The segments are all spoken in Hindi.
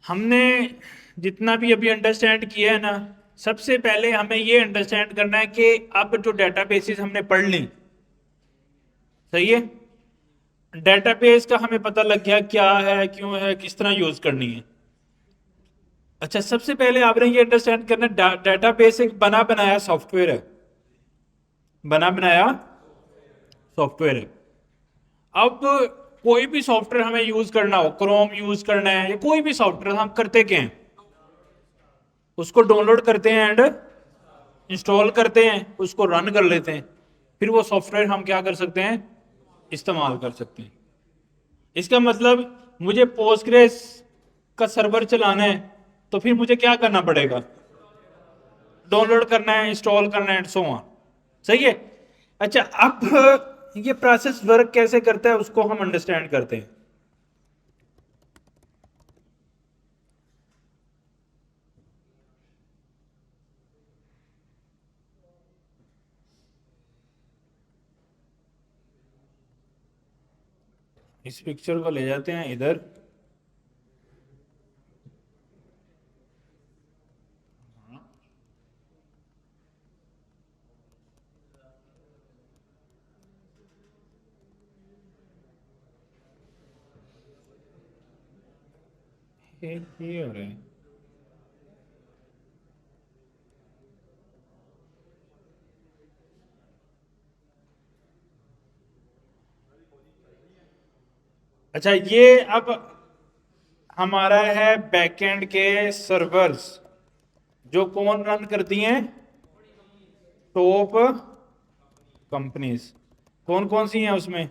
हमने जितना भी अभी अंडरस्टैंड किया है ना, सबसे पहले हमें ये अंडरस्टैंड करना है कि अब जो डेटाबेसेस हमने पढ़ ली, सही है, डेटाबेस का हमें पता लग गया क्या है, क्यों है, किस तरह यूज करनी है। अच्छा, सबसे पहले आपने ये अंडरस्टैंड करना, डेटाबेस एक बना बनाया सॉफ्टवेयर है, बना बनाया सॉफ्टवेयर है। अब कोई भी सॉफ्टवेयर हमें यूज करना हो, क्रोम यूज करना है या कोई भी सॉफ्टवेयर, हम करते क्या हैं, उसको डाउनलोड करते हैं एंड इंस्टॉल करते हैं, उसको रन कर लेते हैं, फिर वो सॉफ्टवेयर हम क्या कर सकते हैं, इस्तेमाल कर सकते हैं। इसका मतलब मुझे पोस्टग्रेस का सर्वर चलाना है, तो फिर मुझे क्या करना पड़ेगा, डाउनलोड करना है, इंस्टॉल करना है, सो ऑन। सही है। अच्छा, अब ये प्रोसेस वर्क कैसे करता है उसको हम अंडरस्टैंड करते हैं। इस पिक्चर को ले जाते हैं इधर। ये हो रहा है। अच्छा, ये अब हमारा है बैकएंड के सर्वर्स, जो कौन रन करती हैं, टॉप कंपनीज। कौन कौन सी हैं उसमें,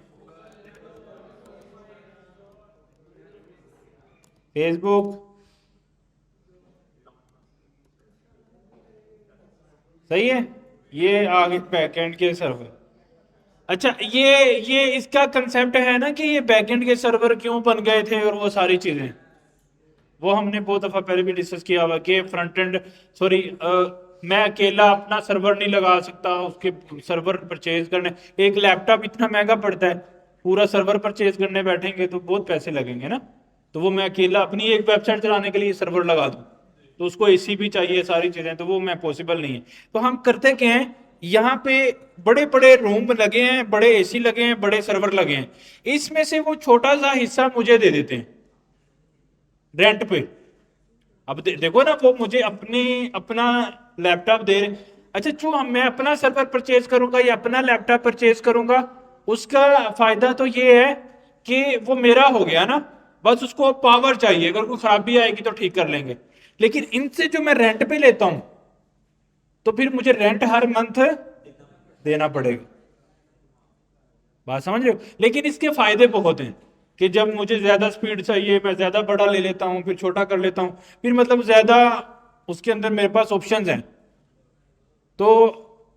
फेसबुक, सही है, ये आगे बैकएंड के सर्वर। अच्छा, ये इसका कंसेप्ट है ना कि ये बैकएंड के सर्वर क्यों बन गए थे और वो सारी चीजें, वो हमने बहुत दफा पहले भी डिस्कस किया हुआ कि फ्रंट एंड, सॉरी, मैं अकेला अपना सर्वर नहीं लगा सकता, उसके सर्वर परचेज करने, एक लैपटॉप इतना महंगा पड़ता है, पूरा सर्वर परचेज करने बैठेंगे तो बहुत पैसे लगेंगे ना। तो वो मैं अकेला अपनी एक वेबसाइट चलाने के लिए सर्वर लगा दूं, तो उसको एसी भी चाहिए, सारी चीजें, तो वो मैं पॉसिबल नहीं है। तो हम करते क्या हैं, यहाँ पे बड़े बड़े रूम लगे हैं, बड़े एसी लगे हैं, बड़े सर्वर लगे हैं, इसमें से वो छोटा सा हिस्सा मुझे दे देते हैं रेंट पे। अब देखो ना, वो मुझे अपना लैपटॉप दे रहे। अच्छा, जो मैं अपना सर्वर परचेज करूंगा या अपना लैपटॉप परचेज करूंगा, उसका फायदा तो ये है कि वो मेरा हो गया ना, बस उसको पावर चाहिए, अगर कोई खराबी आएगी तो ठीक कर लेंगे। लेकिन इनसे जो मैं रेंट पे लेता हूं, तो फिर मुझे रेंट हर मंथ देना पड़ेगा। बात समझ रहे हो। लेकिन इसके फायदे बहुत हैं कि जब मुझे ज्यादा स्पीड चाहिए, मैं ज्यादा बड़ा ले लेता हूँ, फिर छोटा कर लेता हूँ, फिर मतलब ज्यादा उसके अंदर मेरे पास ऑप्शंस हैं। तो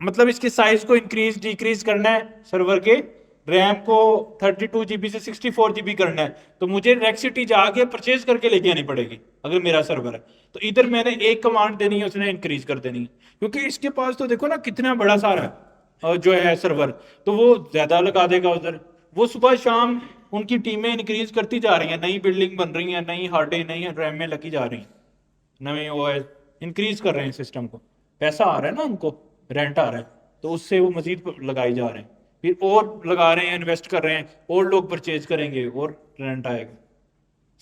मतलब इसके साइज को इंक्रीज डिक्रीज करना है, सर्वर के रैम को 32 GB से 64 GB करना है, तो मुझे नेक्सिटी जाके परचेज करके लेके आनी पड़ेगी अगर मेरा सर्वर है। तो इधर मैंने एक कमांड देनी है, उसने इंक्रीज कर देनी है, क्योंकि इसके पास तो देखो ना कितना बड़ा सारा है जो है सर्वर, तो वो ज्यादा लगा देगा उधर। वो सुबह शाम उनकी टीमें इंक्रीज करती जा रही हैं, नई बिल्डिंग बन रही है, नई हार्डें, नई रैम में लगी जा रही हैं, नए ओएस इंक्रीज कर रहे हैं सिस्टम को, पैसा आ रहा है ना उनको, रेंट आ रहा है, तो उससे वो मजीद लगाए जा रहे हैं, फिर और लगा रहे हैं, इन्वेस्ट कर रहे हैं, और लोग परचेज करेंगे और रेंट आएगा।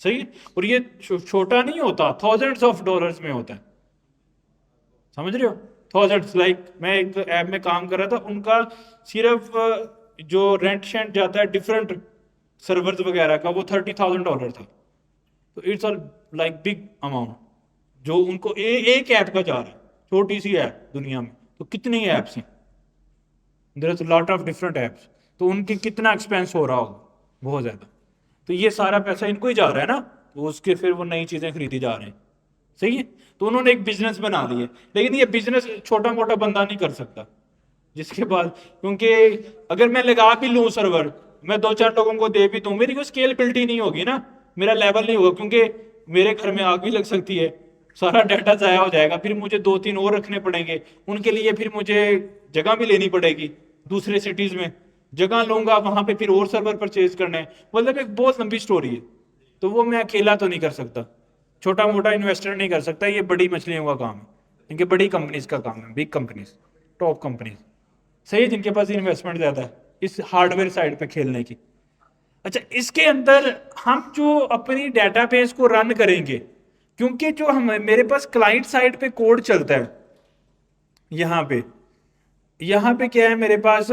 सही है। और ये छोटा नहीं होता, थाउजेंड्स ऑफ डॉलर्स में होता है, समझ रहे हो। थाउजेंड्स, लाइक मैं एक ऐप में काम कर रहा था, उनका सिर्फ जो रेंट शेंट जाता है डिफरेंट सर्वर्स वगैरह का, वो $30,000 था। तो इट्स लाइक बिग अमाउंट जो उनको एक ऐप का जा रहा है, छोटी सी ऐप दुनिया में, तो कितनी ऐप्स हैं, there is lot of different apps, तो उनके कितना एक्सपेंस हो रहा होगा, बहुत ज्यादा। तो ये सारा पैसा इनको ही जा रहा है ना, तो उसके फिर वो नई चीजें खरीदी जा रहे हैं। सही है। तो उन्होंने एक बिजनेस बना लिया, लेकिन ये बिजनेस छोटा मोटा बंदा नहीं कर सकता जिसके पास, क्योंकि अगर मैं लगा भी लूं सर्वर, मैं दो चार लोगों को दे भी दूं, मेरी कोई स्केलेबिलिटी नहीं होगी ना, मेरा लेवल नहीं होगा, क्योंकि मेरे घर में आग भी लग सकती है, सारा डाटा जाया हो जाएगा, फिर मुझे दो तीन और रखने पड़ेंगे, उनके लिए फिर मुझे जगह भी लेनी पड़ेगी, दूसरे सिटीज में जगह लूंगा, वहां पे फिर और सर्वर परचेज करना है, मतलब एक बहुत लंबी स्टोरी है, तो वो मैं अकेला तो नहीं कर सकता। छोटा मोटा इन्वेस्टर नहीं कर सकता, ये बड़ी मछलियों का काम है, इनके बड़ी कंपनीज का काम है, बिग कंपनीज, टॉप कंपनीज, सही है, जिनके पास इन्वेस्टमेंट ज्यादा है इस हार्डवेयर साइड पे खेलने की। अच्छा, इसके अंदर हम जो अपनी डेटाबेस को रन करेंगे, क्योंकि जो हम मेरे पास क्लाइंट साइड पे कोड चलता है, यहां पे क्या है मेरे पास,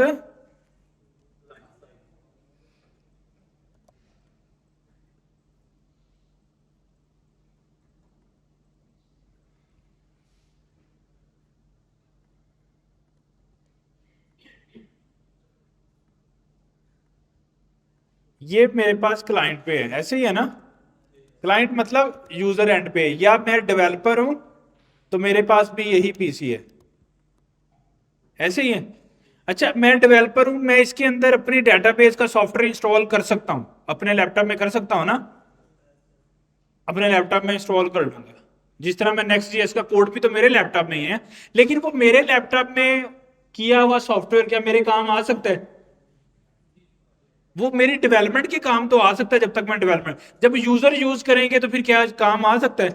ये मेरे पास क्लाइंट पे है, ऐसे ही है ना, क्लाइंट मतलब यूजर एंड पे, या मैं डेवलपर हूं तो मेरे पास भी यही पीसी है, ऐसे ही है। अच्छा, मैं डेवलपर हूं, मैं इसके अंदर अपनी डेटाबेस का सॉफ्टवेयर इंस्टॉल कर सकता हूं, अपने लैपटॉप में कर सकता हूं ना, अपने लैपटॉप में इंस्टॉल कर लूंगा। जिस तरह मैं नेक्स्ट जीएस का कोड भी तो मेरे लैपटॉप में ही है, लेकिन वो मेरे लैपटॉप में किया हुआ सॉफ्टवेयर क्या मेरे काम आ सकता है? वो मेरी डेवलपमेंट के काम तो आ सकता है, जब तक मैं डेवलपमेंट, जब यूजर यूज करेंगे तो फिर क्या काम आ सकता है?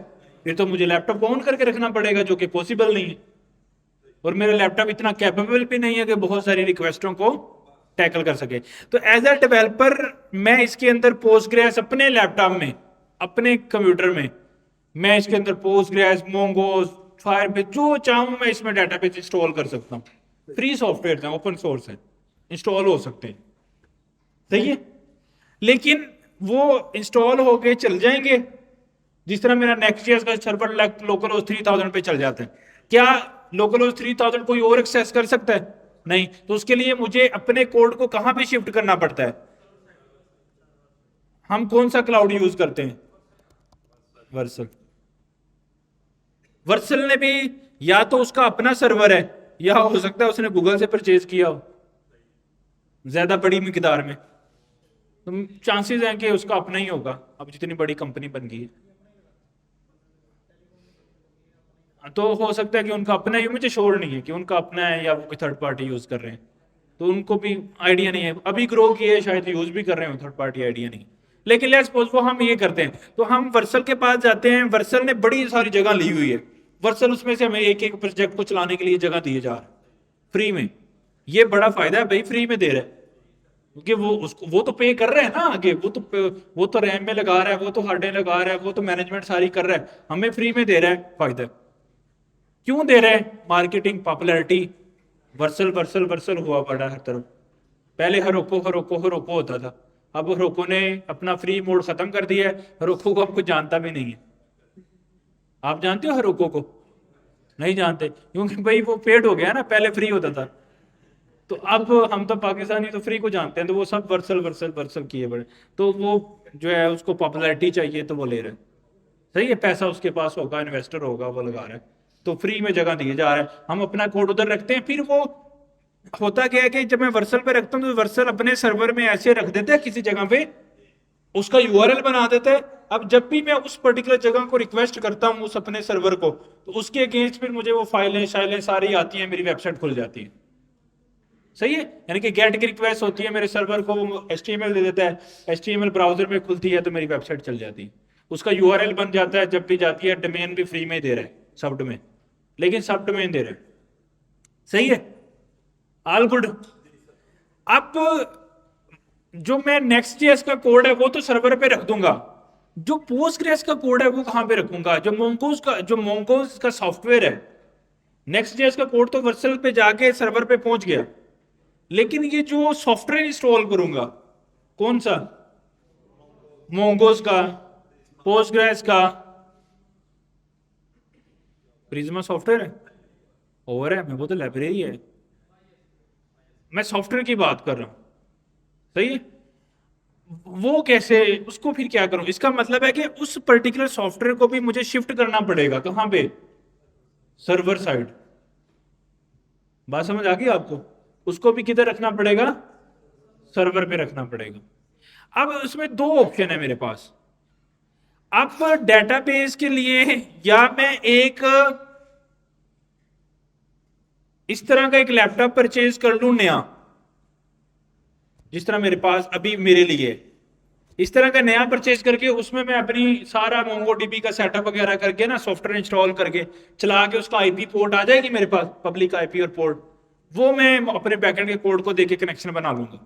फिर तो मुझे लैपटॉप ऑन करके रखना पड़ेगा, जो कि पॉसिबल नहीं है, और मेरा लैपटॉप इतना कैपेबल भी नहीं है कि बहुत सारी रिक्वेस्टों को टैकल कर सके। तो एज अ डेवलपर मैं इसके अंदर पोस्टग्रेस अपने लैपटॉप में, अपने कंप्यूटर में, मैं इसके अंदर पोस्टग्रेस, मोंगोज, फायरबेस, जो चाहूं मैं इसमें डेटाबेस इंस्टॉल कर सकता हूं। फ्री सॉफ्टवेयर है, ओपन सोर्स है, इंस्टॉल हो सकते हैं, सही है। लेकिन वो इंस्टॉल होके चल जाएंगे, जिस तरह मेरा नेक्स्ट जेएस का सर्वर लोकल होस्ट 3000 पे चल जाता है, क्या लोकल होस्ट 3000 कोई और एक्सेस कर सकता है? नहीं। तो उसके लिए मुझे अपने कोड को कहां पे शिफ्ट करना पड़ता है? हम कौन सा क्लाउड यूज करते हैं? वर्सल। वर्सल ने भी या तो उसका अपना सर्वर है, या हो सकता है उसने गूगल से परचेज किया हो ज्यादा बड़ी मिकदार में, तो चांसेस हैं कि उसका अपना ही होगा, अब जितनी बड़ी कंपनी बन गई है। तो हो सकता है कि उनका अपना ही, मुझे श्योर नहीं है कि उनका अपना है या वो कोई थर्ड पार्टी यूज कर रहे हैं, तो उनको भी आइडिया नहीं है, अभी ग्रो किए शायद यूज भी कर रहे हो थर्ड पार्टी, आइडिया नहीं। लेकिन लेट्स सपोज वो हम ये करते हैं, तो हम वर्सल के पास जाते हैं, वर्सल ने बड़ी सारी जगह ली हुई है, वर्सल उसमें से हमें एक एक प्रोजेक्ट को चलाने के लिए जगह दिए जा रहे हैं फ्री में। ये बड़ा फायदा है भाई, फ्री में दे रहे हैं, क्योंकि वो तो पे कर रहे हैं ना आगे, वो तो रैम में लगा रहा है, वो तो हार्डवेयर लगा रहा है, वो तो मैनेजमेंट सारी कर रहा है, हमें फ्री में दे रहा है, फायदा है। क्यों दे रहे हैं? Marketing, popularity, Vercel Vercel Vercel हुआ पड़ा हर तरफ। पहले हरोको हरोको हरोको होता था, अब हरोको ने अपना फ्री मोड खत्म कर दिया है, हरोको को अब कुछ जानता भी नहीं है। आप जानते हो हरोको को? नहीं जानते, क्योंकि भाई वो पेड हो गया ना, पहले फ्री होता था। तो अब हम तो पाकिस्तानी तो फ्री को जानते हैं, तो वो सब वर्सल वर्सल वर्सल किए बड़े, तो वो जो है उसको पॉपुलैरिटी चाहिए तो वो ले रहे हैं, सही है, पैसा उसके पास होगा, इन्वेस्टर होगा, वो लगा रहा है, तो फ्री में जगह दिए जा रहा है, हम अपना कोड उधर रखते हैं। फिर वो होता क्या है कि जब मैं वर्सल पे रखता हूँ तो वर्सल अपने सर्वर में ऐसे रख देता है किसी जगह पे, उसका यूआरएल बना देता है। अब जब भी मैं उस पर्टिकुलर जगह को रिक्वेस्ट करता हूँ उस अपने सर्वर को, तो उसके अगेंस्ट फिर मुझे वो फाइलें शाइलें सारी आती हैं, मेरी वेबसाइट खुल जाती है, सही है। यानी कि गेट की रिक्वेस्ट होती है मेरे सर्वर को, वो एचटीएमएल दे देता है, एचटीएमएल ब्राउजर में खुलती है तो मेरी वेबसाइट चल जाती है, उसका यूआरएल बन जाता है, जब भी जाती है, डोमेन भी फ्री में दे रहा है, सब डोमेन, लेकिन सब डोमेन दे रहा है, सही है, ऑल गुड। अब जो मैं नेक्स्ट जेएस का कोड है वो तो सर्वर पे रख दूंगा, जो पोस्टग्रेस का कोड है वो कहां पे रखूंगा? जो मोंगोज का सॉफ्टवेयर है, नेक्स्ट जेएस का कोड तो वर्सल पे जाके सर्वर पे पहुंच गया, लेकिन ये जो सॉफ्टवेयर इंस्टॉल करूंगा, कौन सा? मोंगोज का, पोस्टग्रेस का, प्रिज्मा सॉफ्टवेयर है, और है, मैं वो तो लाइब्रेरी है, मैं सॉफ्टवेयर की बात कर रहा हूं, सही है। वो कैसे, उसको फिर क्या करूं? इसका मतलब है कि उस पर्टिकुलर सॉफ्टवेयर को भी मुझे शिफ्ट करना पड़ेगा, कहां पे? Server side. बात समझ आ गई आपको? उसको भी किधर रखना पड़ेगा? सर्वर पे रखना पड़ेगा। अब उसमें दो ऑप्शन है मेरे पास। अब डेटाबेस के लिए या मैं एक इस तरह का एक लैपटॉप परचेज कर लूं नया, जिस तरह मेरे पास अभी मेरे लिए, इस तरह का नया परचेज करके उसमें मैं अपनी सारा मोंगोडीबी का सेटअप वगैरह करके ना, सॉफ्टवेयर इंस्टॉल करके चला के, उसका आईपी पोर्ट आ जाएगी मेरे पास, पब्लिक आईपी और पोर्ट, वो मैं अपने बैकएंड के कोड को देके कनेक्शन बना लूंगा।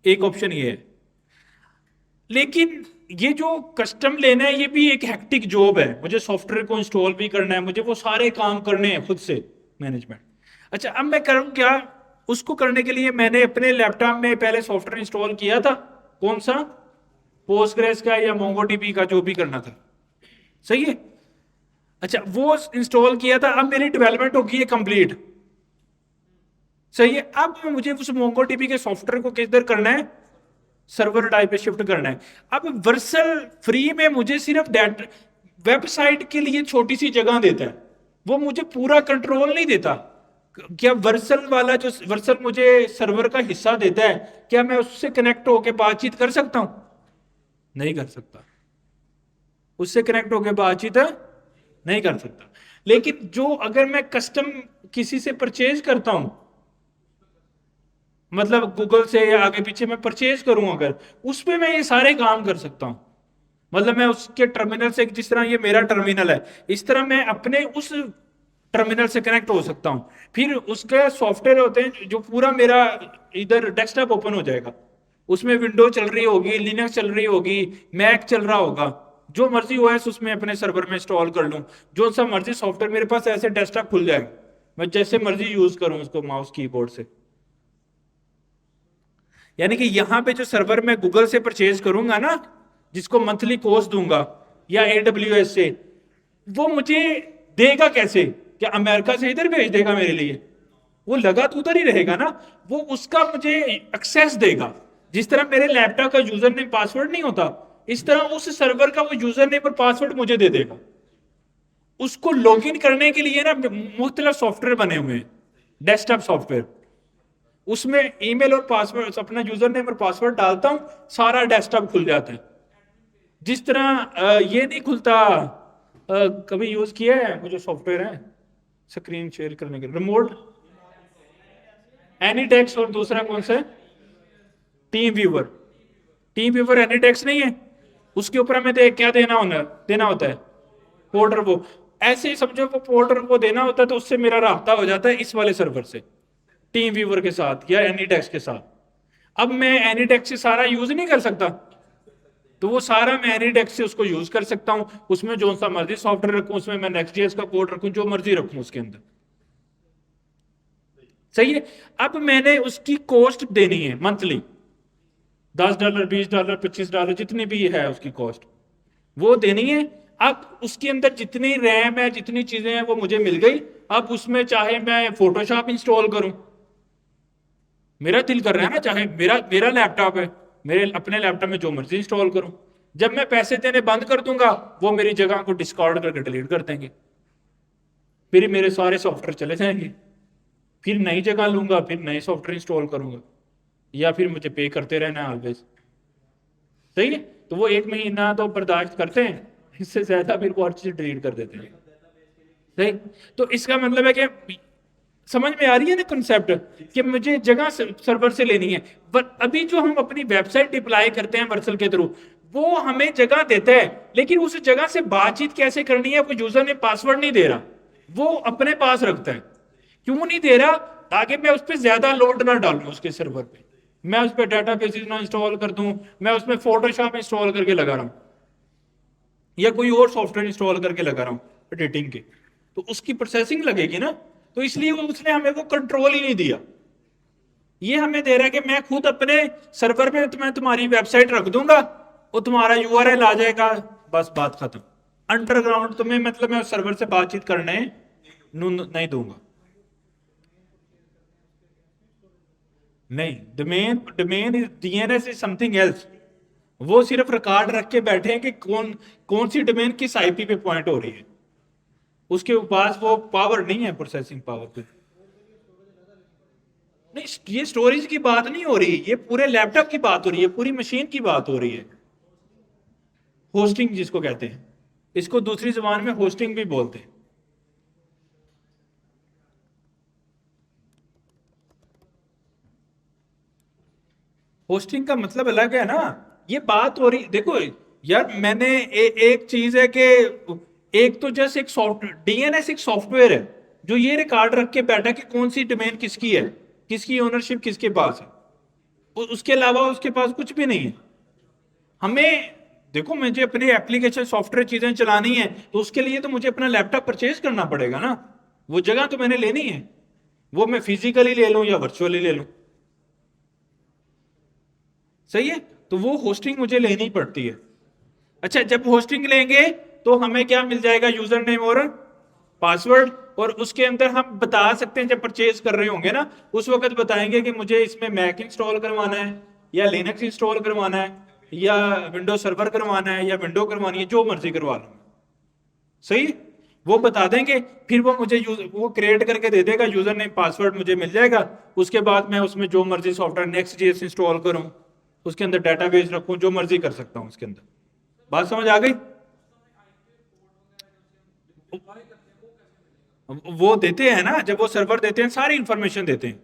एक ऑप्शन ये है। लेकिन ये जो कस्टम लेना है ये भी एक हेक्टिक जॉब है, मुझे सॉफ्टवेयर को इंस्टॉल भी करना है, मुझे वो सारे काम करने हैं खुद से, मैनेजमेंट। अच्छा, अब मैं करूं क्या? उसको करने के लिए मैंने अपने लैपटॉप में पहले सॉफ्टवेयर इंस्टॉल किया था। कौन सा? पोस्टग्रेस का या मोंगोडीबी का, जो भी करना था। सही है। अच्छा, वो इंस्टॉल किया था, अब मेरी डेवलपमेंट होगी है कंप्लीट। सही है। अब मुझे उस मोंगोडीबी के सॉफ्टवेयर को किधर करना है? सर्वर टाइप पे शिफ्ट करना है। अब वर्सल फ्री में मुझे सिर्फ डाटा, वेबसाइट के लिए छोटी सी जगह देता है, वो मुझे पूरा कंट्रोल नहीं देता। क्या वर्सल वाला जो वर्सल मुझे सर्वर का हिस्सा देता है, क्या मैं उससे कनेक्ट होकर बातचीत कर सकता हूं? नहीं कर सकता। उससे कनेक्ट होकर बातचीत नहीं कर सकता। लेकिन जो अगर मैं कस्टम किसी से परचेज करता हूं, मतलब गूगल से या आगे पीछे मैं परचेज करूं अगर, उसमें मैं ये सारे काम कर सकता हूं। मतलब मैं उसके टर्मिनल से, जिस तरह ये मेरा टर्मिनल है, इस तरह मैं अपने उस टर्मिनल से कनेक्ट हो सकता हूं। फिर उसके सॉफ्टवेयर होते हैं जो पूरा मेरा इधर डेस्कटॉप ओपन हो जाएगा, उसमें विंडो चल रही होगी, लिनक्स चल रही होगी, मैक चल रहा होगा, जो मर्जी ओएस उसमें अपने सर्वर में इंस्टॉल कर लूं, जो सा मर्जी सॉफ्टवेयर मेरे पास ऐसे डेस्कटॉप खुल जाएगा, मैं जैसे मर्जी यूज करूं उसको माउस कीबोर्ड से। यानी कि यहां पे जो सर्वर मैं गूगल से परचेज करूंगा ना, जिसको मंथली कॉस्ट दूंगा, या AWS से, वो मुझे देगा कैसे? क्या अमेरिका से इधर भेज देगा मेरे लिए? वो लगा तो उधर ही रहेगा ना। वो उसका मुझे एक्सेस देगा। जिस तरह मेरे लैपटॉप का यूजर नेम पासवर्ड नहीं होता, इस तरह उस सर्वर का वो यूजर नेम और पासवर्ड मुझे दे देगा। उसको लॉगिन करने के लिए ना मुख्तलिफ सॉफ्टवेयर बने हुए हैं, डेस्कटॉप सॉफ्टवेयर। उसमें ईमेल और पासवर्ड, अपना यूजर नेम और पासवर्ड डालता हूं, सारा डेस्कटॉप खुल जाता है। जिस तरह ये नहीं खुलता, कभी यूज किया है वो जो सॉफ्टवेयर है स्क्रीन शेयर करने के, रिमोट एनीटेक्स, और दूसरा कौन सा है? Team viewer. टीम व्यूवर एनीटेक्स नहीं है, उसके ऊपर हमें क्या देना होता है? पोर्टर। वो ऐसे ही समझो, वो पोर्टर को देना होता है, तो उससे मेरा राब्ता हो जाता है इस वाले सर्वर से, टीम व्यूवर के साथ या एनीटेक्स के साथ। अब मैं एनीटेक्स से सारा यूज नहीं कर सकता, तो वो सारा मैं एनीटेक्स से उसको यूज कर सकता हूं। उसमें जो सा मर्जी सॉफ्टवेयर रखूं, उसमें मैं नेक्स्ट.जेएस का कोड रखूं, जो मर्जी रखूं उसके अंदर। सही है। अब मैंने उसकी कॉस्ट देनी है मंथली, $10, $20, $25, जितनी भी है उसकी कॉस्ट, वो देनी है। अब उसके अंदर जितनी रैम है, जितनी चीजें हैं, वो मुझे मिल गई। अब उसमें चाहे मैं फोटोशॉप इंस्टॉल करूं, मेरा दिल कर रहा है ना, चाहे मेरा मेरा लैपटॉप है, मेरे अपने लैपटॉप में जो मर्जी इंस्टॉल करूं। जब मैं पैसे देने बंद कर दूंगा, वो मेरी जगह को डिस्कार्ड करके डिलीट कर देंगे, फिर मेरे सारे सॉफ्टवेयर चले जाएंगे। फिर नई जगह लूंगा, फिर नए सॉफ्टवेयर इंस्टॉल करूंगा, या फिर मुझे पे करते रहना ऑलवेज। सही है। तो वो 1 महीना तो बर्दाश्त करते हैं, इससे ज्यादा फिर वो हर चीज डिलीट कर देते हैं। सही। तो इसका मतलब है कि समझ में आ रही है ना कंसेप्ट, कि मुझे जगह सर्वर से लेनी है। पर अभी जो हम अपनी वेबसाइट डिप्लॉय करते हैं वर्सल के थ्रू, वो हमें जगह देता है, लेकिन उस जगह से बातचीत कैसे करनी है, वो यूजर ने पासवर्ड नहीं दे रहा, वो अपने पास रखता है। क्यों नहीं दे रहा? ताकि मैं उस पर ज्यादा लोड ना डालूं उसके सर्वर पे, मैं उस पर डाटा बेसिस ना इंस्टॉल कर दूं, मैं उसमें फोटोशॉप इंस्टॉल करके लगा रहा हूं, या कोई और सॉफ्टवेयर इंस्टॉल करके लगा रहा हूं एडिटिंग के, तो उसकी प्रोसेसिंग लगेगी ना। तो इसलिए वो उसने हमें वो कंट्रोल ही नहीं दिया। ये हमें दे रहा है कि मैं खुद अपने सर्वर में मैं तुम्हारी वेबसाइट रख दूंगा, वो तुम्हारा यूआरएल आ जाएगा, बस बात खत्म। अंडरग्राउंड तुम्हें, मतलब मैं उस सर्वर से बातचीत करने नहीं दूंगा। नहीं, domain domain is DNS is something else. वो सिर्फ रिकॉर्ड रख के बैठे हैं कि कौन कौन सी डोमेन किस आईपी पे पॉइंट हो रही है, उसके पास वो पावर नहीं है, प्रोसेसिंग पावर पे। नहीं, ये स्टोरेज की बात नहीं हो रही, ये पूरे लैपटॉप की बात हो रही है, पूरी मशीन की बात हो रही है। होस्टिंग जिसको कहते हैं, इसको दूसरी जबान में होस्टिंग भी बोलते हैं। होस्टिंग का मतलब अलग है ना, ये बात हो रही, देखो यार मैंने एक चीज है कि एक तो जस्ट एक सॉफ्टवेयर, डीएनएस एक सॉफ्टवेयर है जो ये रिकॉर्ड रख के बैठा कि कौन सी डोमेन किसकी है, किसकी ओनरशिप किसके पास है। उसके अलावा उसके पास कुछ भी नहीं है। हमें देखो, मुझे अपनी एप्लीकेशन सॉफ्टवेयर चीजें चलानी है तो उसके लिए तो मुझे अपना लैपटॉप परचेज करना पड़ेगा ना। वो जगह तो मैंने लेनी है, वो मैं फिजिकली ले लूं या वर्चुअली ले लूं। सही है, तो वो होस्टिंग मुझे लेनी पड़ती है। अच्छा, जब होस्टिंग लेंगे तो हमें क्या मिल जाएगा, यूजर नेम और पासवर्ड। और उसके अंदर हम बता सकते हैं, जब परचेज कर रहे होंगे ना उस वक्त बताएंगे कि मुझे इसमें मैक इंस्टॉल करवाना है या लिनक्स इंस्टॉल करवाना है या विंडो सर्वर करवाना है या विंडो करवानी है, जो मर्जी करवा लो। सही, वो बता देंगे। फिर वो मुझे वो क्रिएट करके दे देगा, यूजर नेम पासवर्ड मुझे मिल जाएगा। उसके बाद मैं उसमें जो मर्जी सॉफ्टवेयर नेक्स्ट जेएस इंस्टॉल करूं, उसके अंदर डेटाबेस रखूं, जो मर्जी कर सकता हूं उसके अंदर। बात समझ आ गई? वो देते हैं ना, जब वो सर्वर देते हैं सारी इंफॉर्मेशन देते हैं,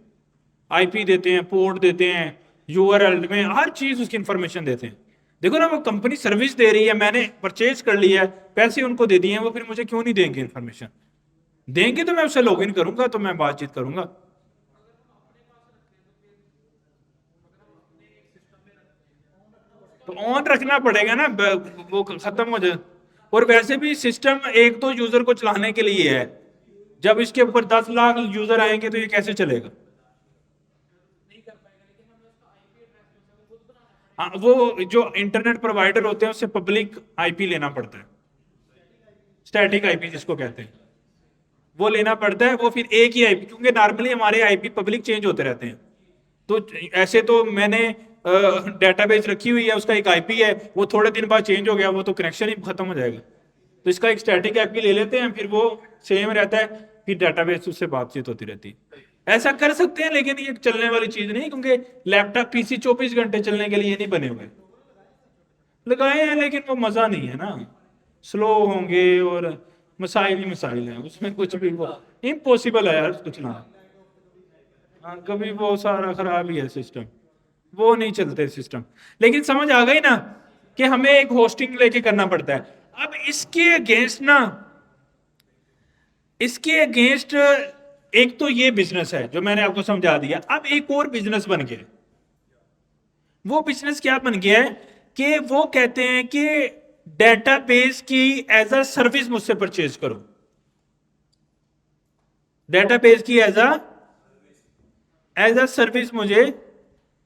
आईपी देते हैं, पोर्ट देते हैं, यूआरएल में हर चीज उसकी इंफॉर्मेशन देते हैं। देखो ना, वो कंपनी सर्विस दे रही है, मैंने परचेज कर लिया है, पैसे उनको दे दिए हैं, वो फिर मुझे क्यों नहीं देंगे इंफॉर्मेशन? देंगे तो मैं उससे लॉगिन करूंगा, तो मैं बातचीत करूंगा। तो ऑन रखना पड़ेगा ना, वो खत्म हो जाए। और वैसे भी सिस्टम एक तो यूजर को चलाने के लिए है, जब इसके ऊपर 10 लाख यूजर आएंगे तो ये कैसे चलेगा? हाँ, वो जो इंटरनेट प्रोवाइडर होते हैं उससे पब्लिक आईपी लेना पड़ता है, स्टैटिक आईपी जिसको कहते हैं, वो लेना पड़ता है। वो फिर एक ही आईपी, क्योंकि नॉर्मली हमारे आईपी पब्लिक चेंज होते रहते हैं। तो ऐसे तो मैंने डेटाबेस रखी हुई है, उसका एक आईपी है, वो थोड़े दिन बाद चेंज हो गया, वो तो कनेक्शन ही खत्म हो जाएगा। तो इसका एक स्टैटिक आईपी ले लेते हैं, फिर वो सेम रहता है, फिर डेटाबेस उससे बातचीत होती रहती है। ऐसा कर सकते हैं, लेकिन ये चलने वाली चीज नहीं, क्योंकि लैपटॉप पीसी 24 घंटे चलने के लिए नहीं बने हुए। लगाए हैं लेकिन वो मजा नहीं है ना, स्लो होंगे और मसाइल ही मसाइल हैं उसमें, कुछ भी वो इम्पॉसिबल है यार कुछ ना। हाँ, कभी वो सारा खराब ही है सिस्टम, वो नहीं चलते सिस्टम। लेकिन समझ आ गई ना कि हमें एक होस्टिंग लेके करना पड़ता है। अब इसके अगेंस्ट ना, इसके अगेंस्ट एक तो ये बिजनेस है जो मैंने आपको समझा दिया। अब एक और बिजनेस बन गया। वो बिजनेस क्या बन गया है कि वो कहते हैं कि डेटाबेस की एज अ सर्विस मुझसे परचेज करो, डेटाबेस की एज अ सर्विस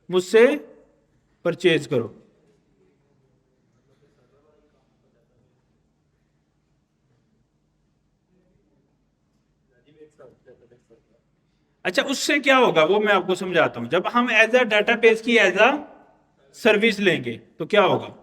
मुझसे परचेज करो। अच्छा, उससे क्या होगा वो मैं आपको समझाता हूं। जब हम एज अ डेटाबेस की एज अ सर्विस लेंगे तो क्या होगा।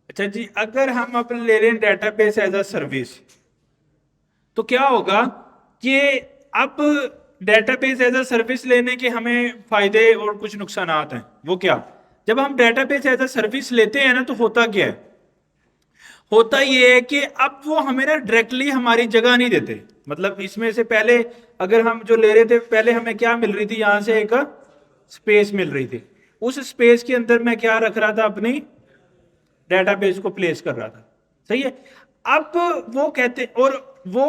अच्छा जी, अगर हम अपने ले रहे हैं डेटाबेस एज अ सर्विस, तो क्या होगा कि अब डेटाबेस एज अ सर्विस लेने के हमें फायदे और कुछ नुकसानात हैं। वो क्या, जब हम डेटाबेस एज अ सर्विस लेते हैं ना तो होता क्या है, होता ये है कि अब वो हमें ना डायरेक्टली हमारी जगह नहीं देते। मतलब इसमें से पहले अगर हम जो ले रहे थे, पहले हमें क्या मिल रही थी, यहां से एक स्पेस मिल रही थी। उस स्पेस के अंदर मैं क्या रख रहा था, अपनी डेटाबेस को प्लेस कर रहा था। सही है। अब वो कहते, और वो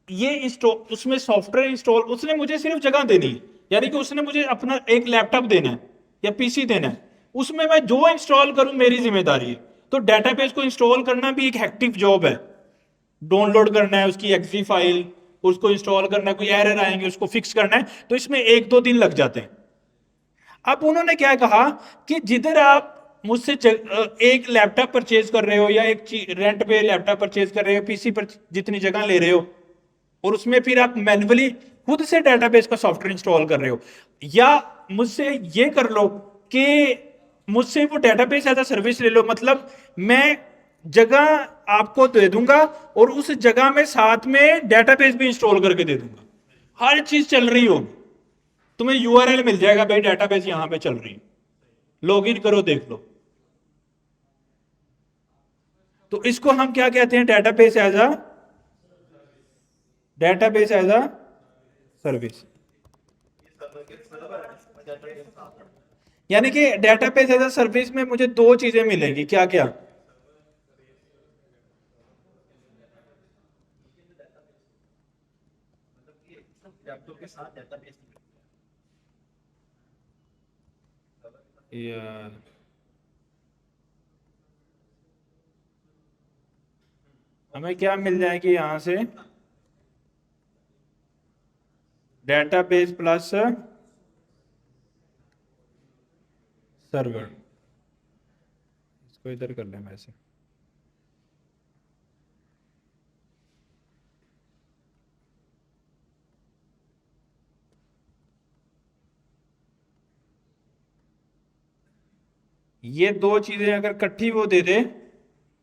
ये इंस्टॉल, उसमें सॉफ्टवेयर इंस्टॉल उसने मुझे सिर्फ जगह देनी है, यानी कि उसने मुझे अपना एक लैपटॉप देना है या पीसी देना है, उसमें मैं जो इंस्टॉल करूं मेरी जिम्मेदारी है। तो डेटाबेस को इंस्टॉल करना भी एक हेक्टिक जॉब है। डाउनलोड करना है उसकी एक्सी फाइल, उसको इंस्टॉल करना है, कोई एरर आएंगे उसको फिक्स करना है, तो इसमें 1 2 दिन लग जाते हैं। अब उन्होंने क्या कहा कि जिधर आप मुझसे एक लैपटॉप परचेज कर रहे हो या एक रेंट पे लैपटॉप परचेज कर रहे हो, पीसी पर जितनी जगह ले रहे हो, और उसमें फिर आप मैन्युअली खुद से डेटाबेस का सॉफ्टवेयर इंस्टॉल कर रहे हो, या मुझसे ये कर लो कि मुझसे वो डेटाबेस एज अ सर्विस ले लो, मतलब मैं जगह आपको दे दूंगा और उस जगह में साथ में डेटाबेस भी इंस्टॉल करके दे दूंगा, हर चीज चल रही होगी, तुम्हें यूआरएल मिल जाएगा भाई डेटाबेस यहां पे चल रही है, लॉगिन करो देख लो। तो इसको हम क्या कहते हैं, डेटाबेस एज अ सर्विस। यानी कि डेटाबेस एज अ सर्विस में मुझे दो चीजें मिलेंगी, क्या क्या? यार हमें क्या मिल जाएगी यहां से, डेटाबेस प्लस सर्वर। इसको इधर कर लें वैसे। ये दो चीजें अगर इकट्ठी वो दे दे,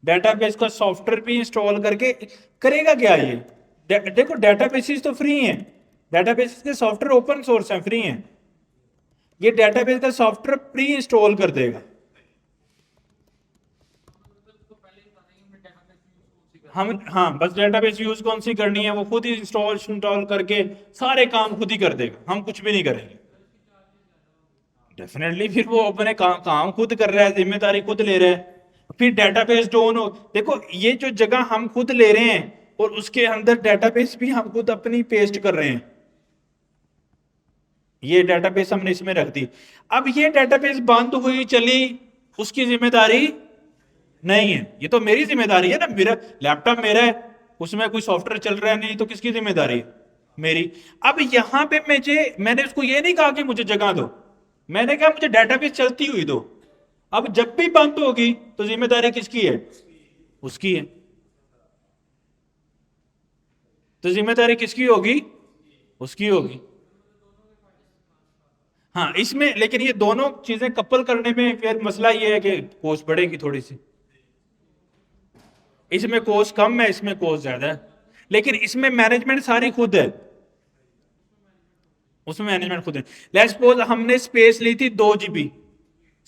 डेटाबेस का सॉफ्टवेयर भी इंस्टॉल करके, करेगा क्या ये? देखो डेटाबेसेस तो फ्री हैं, डेटाबेसेस के सॉफ्टवेयर ओपन सोर्स हैं, फ्री हैं, ये डेटाबेस का सॉफ्टवेयर प्री इंस्टॉल कर देगा। हम हाँ, बस डेटाबेस यूज कौन सी करनी है वो खुद ही इंस्टॉल इंस्टॉल करके सारे काम खुद ही कर देगा, हम कुछ भी नहीं करेंगे। डेफिनेटली फिर वो अपने काम खुद कर रहा है, जिम्मेदारी खुद ले रहा है। फिर डेटाबेस डाउन हो, देखो ये जो जगह हम खुद ले रहे हैं और उसके अंदर डेटाबेस भी हम खुद अपनी पेस्ट कर रहे हैं, ये डेटाबेस हमने इसमें रख दी। अब ये डेटाबेस बंद हुई चली, उसकी जिम्मेदारी नहीं है, ये तो मेरी जिम्मेदारी है ना, मेरा लैपटॉप मेरा है, उसमें कोई सॉफ्टवेयर चल रहा है नहीं तो किसकी जिम्मेदारी है? मेरी। अब यहां पे मैंने उसको ये नहीं कहा कि मुझे जगह दो, मैंने कहा मुझे डेटाबेस चलती हुई दो। अब जब भी बंद होगी तो जिम्मेदारी किसकी है? उसकी है। तो जिम्मेदारी किसकी होगी? उसकी होगी। हाँ इसमें लेकिन ये दोनों चीजें कपल करने में फिर मसला ये है कि कॉस्ट बढ़ेगी थोड़ी सी, इसमें कॉस्ट कम है, इसमें कॉस्ट ज्यादा है, लेकिन इसमें मैनेजमेंट सारी खुद है, उसमें मैनेजमेंट खुद है। लेट्स सपोज हमने स्पेस ली थी 2 GB,